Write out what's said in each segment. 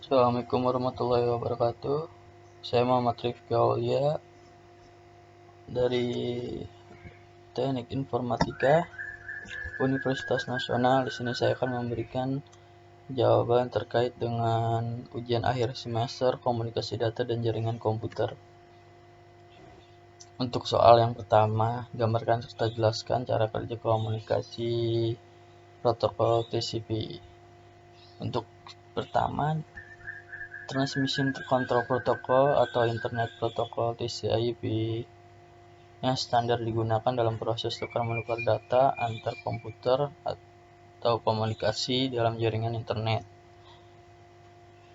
Assalamualaikum warahmatullahi wabarakatuh. Saya Muhammad Rifki Aulia dari Teknik Informatika Universitas Nasional. Di sini saya akan memberikan jawaban terkait dengan ujian akhir semester Komunikasi Data dan Jaringan Komputer. Untuk soal yang pertama, gambarkan serta jelaskan cara kerja komunikasi protokol TCP. Untuk pertama, Transmission Control Protocol atau Internet Protocol TCP yang standar digunakan dalam proses tukar-menukar data antar komputer atau komunikasi dalam jaringan internet.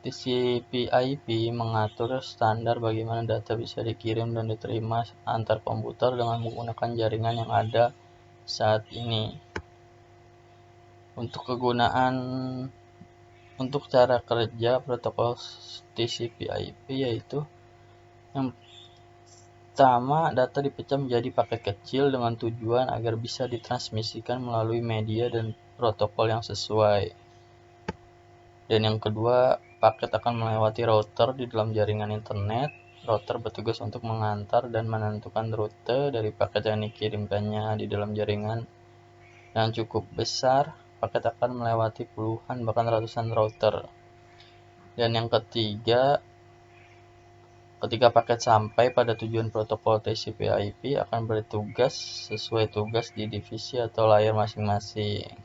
TCP/IP mengatur standar bagaimana data bisa dikirim dan diterima antar komputer dengan menggunakan jaringan yang ada saat ini. Untuk cara kerja protokol TCP/IP yaitu yang pertama, data dipecah menjadi paket kecil dengan tujuan agar bisa ditransmisikan melalui media dan protokol yang sesuai. Dan yang kedua, paket akan melewati router di dalam jaringan internet. Router bertugas untuk mengantar dan menentukan rute dari paket yang dikirimkannya di dalam jaringan yang cukup besar. Paket akan melewati puluhan bahkan ratusan router. Dan yang ketiga, ketika paket sampai pada tujuan protokol TCP/IP akan bertugas sesuai tugas di divisi atau layer masing-masing.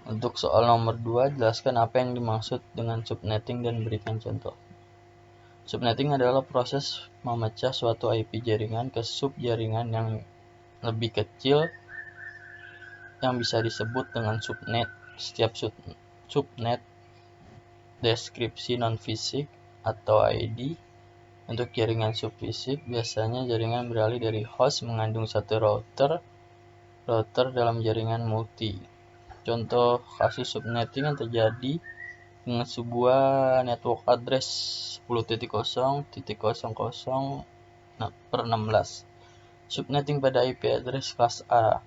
Untuk soal nomor 2, jelaskan apa yang dimaksud dengan subnetting dan berikan contoh. Subnetting adalah proses memecah suatu IP jaringan ke sub-jaringan yang lebih kecil yang bisa disebut dengan subnet. Setiap subnet deskripsi non-fisik atau ID. Untuk jaringan subfisik, biasanya jaringan beralih dari host mengandung satu router dalam jaringan multi. Contoh kasus subnetting yang terjadi dengan sebuah network address 10.0.00/16. Subnetting pada IP address kelas A.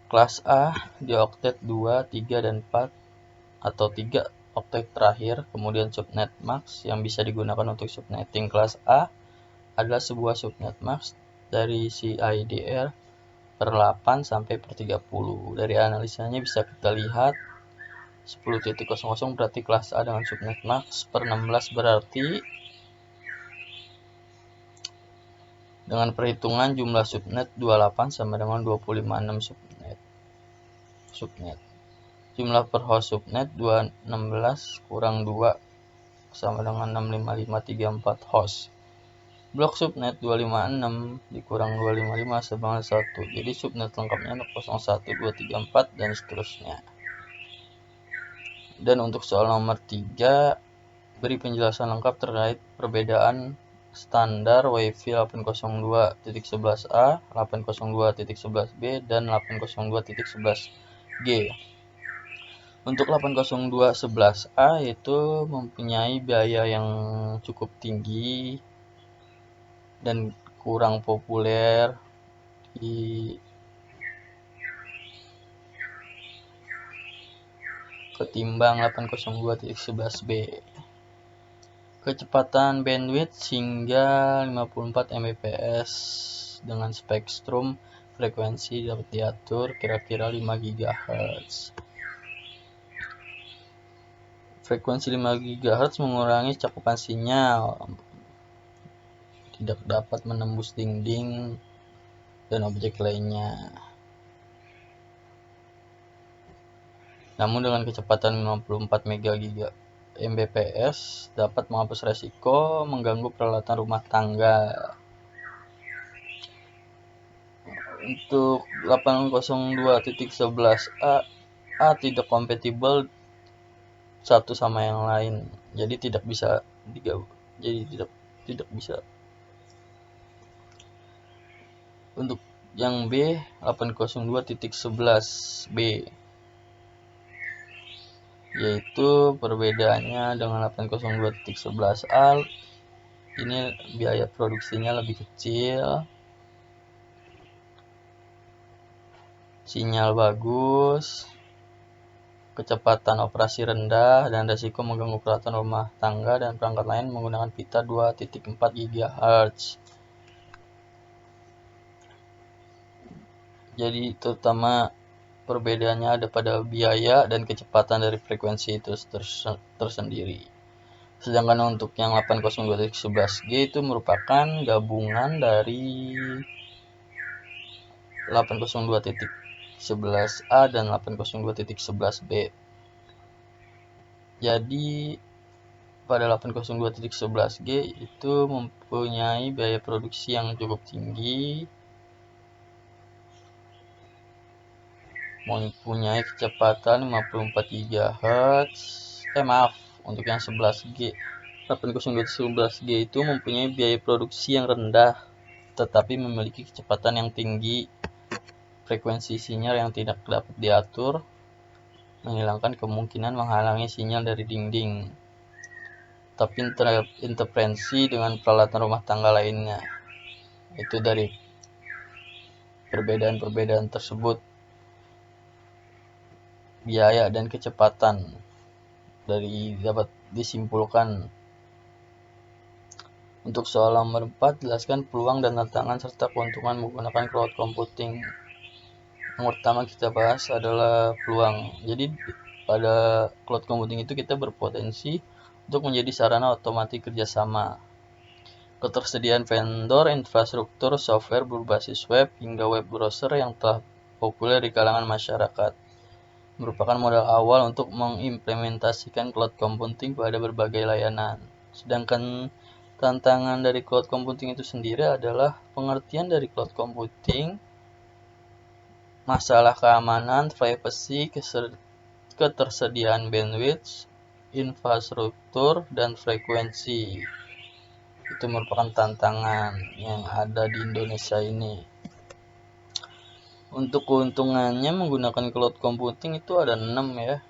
Kelas A di oktet 2, 3, dan 4 atau 3 oktet terakhir, kemudian subnet max yang bisa digunakan untuk subnetting kelas A adalah sebuah subnet max dari CIDR per 8 sampai per 30. Dari analisanya bisa kita lihat 10.00 berarti kelas A dengan subnet max, per 16 berarti dengan perhitungan jumlah subnet 28 sama dengan 256 subnet. Jumlah per host subnet 216 kurang 2 sama dengan 65534 host. Blok subnet 256 dikurang 255 sama dengan 1. Jadi subnet lengkapnya 01, 2, 3, 4 dan seterusnya. Dan untuk soal nomor 3, beri penjelasan lengkap terkait perbedaan standar Wi-Fi 802.11a, 802.11b, dan 802.11g. Untuk 802.11a itu mempunyai biaya yang cukup tinggi dan kurang populer ketimbang 802.11b. Kecepatan bandwidth hingga 54 Mbps dengan spektrum frekuensi dapat diatur kira-kira 5 GHz. Frekuensi 5 GHz mengurangi cakupan sinyal, tidak dapat menembus dinding dan objek lainnya. Namun dengan kecepatan 54 Mbps dapat menghapus resiko mengganggu peralatan rumah tangga. Untuk 802.11a tidak kompatibel satu sama yang lain, jadi tidak bisa digabung. Tidak bisa. Untuk yang B 802.11b, yaitu perbedaannya dengan 802.11a, ini biaya produksinya lebih kecil sinyal bagus, kecepatan operasi rendah, dan resiko mengganggu peralatan rumah tangga dan perangkat lain menggunakan pita 2.4 GHz. Jadi terutama perbedaannya ada pada biaya dan kecepatan dari frekuensi itu tersendiri. Sedangkan untuk yang 802.11g itu merupakan gabungan dari 802.11a dan 802.11b. Jadi pada 802.11g itu mempunyai biaya produksi yang cukup tinggi, mempunyai kecepatan 54 GHz. Untuk yang 11G 802.11g itu mempunyai biaya produksi yang rendah tetapi memiliki kecepatan yang tinggi, frekuensi sinyal yang tidak dapat diatur, menghilangkan kemungkinan menghalangi sinyal dari dinding, tapi interferensi dengan peralatan rumah tangga lainnya. Itu dari perbedaan-perbedaan tersebut, biaya dan kecepatan dari dapat disimpulkan. Untuk soal nomor 4, jelaskan peluang dan tantangan serta keuntungan menggunakan cloud computing. Yang pertama kita bahas adalah peluang. Jadi pada cloud computing itu kita berpotensi untuk menjadi sarana otomatis kerjasama. Ketersediaan vendor infrastruktur software berbasis web hingga web browser yang telah populer di kalangan masyarakat merupakan modal awal untuk mengimplementasikan cloud computing pada berbagai layanan. Sedangkan tantangan dari cloud computing itu sendiri adalah pengertian dari cloud computing, masalah keamanan, privacy, ketersediaan bandwidth, infrastruktur, dan frekuensi. Itu merupakan tantangan yang ada di Indonesia ini. Untuk keuntungannya menggunakan cloud computing itu ada 6 ya.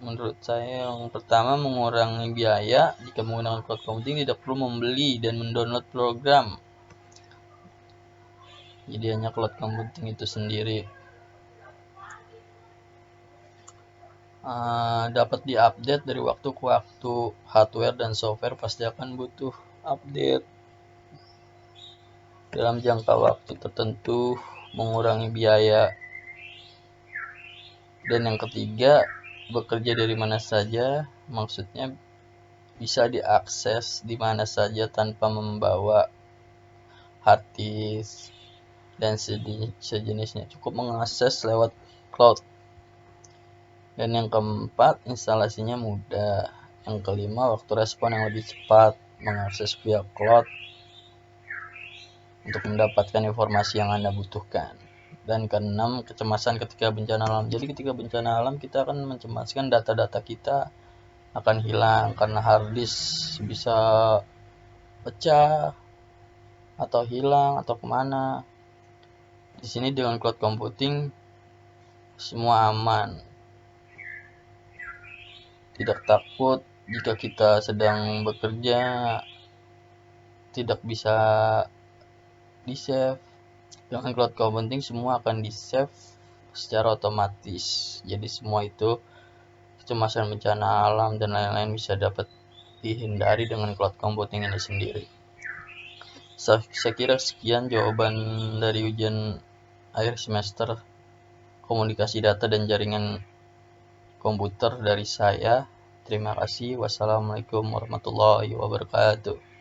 Menurut saya yang pertama mengurangi biaya. Jika menggunakan cloud computing tidak perlu membeli dan mendownload program. Jadi hanya cloud computing itu sendiri. Dapat diupdate dari waktu ke waktu. Hardware dan software pasti akan butuh update dalam jangka waktu tertentu, mengurangi biaya. Dan yang ketiga, bekerja dari mana saja, maksudnya bisa diakses di mana saja tanpa membawa hard disk dan sejenisnya, cukup mengakses lewat cloud. Dan yang keempat, instalasinya mudah. Yang kelima, waktu respon yang lebih cepat, mengakses via cloud untuk mendapatkan informasi yang Anda butuhkan. Dan keenam, kecemasan ketika bencana alam. Jadi ketika bencana alam kita akan mencemaskan data-data kita akan hilang karena hard disk bisa pecah atau hilang atau kemana. Di sini dengan cloud computing semua aman. Tidak takut jika kita sedang bekerja tidak bisa di-save. Dengan cloud computing semua akan di-save secara otomatis. Jadi semua itu kecemasan bencana alam dan lain-lain bisa dapat dihindari dengan cloud computing ini sendiri. Saya kira sekian jawaban dari ujian akhir semester komunikasi data dan jaringan komputer dari saya. Terima kasih. Wassalamualaikum warahmatullahi wabarakatuh.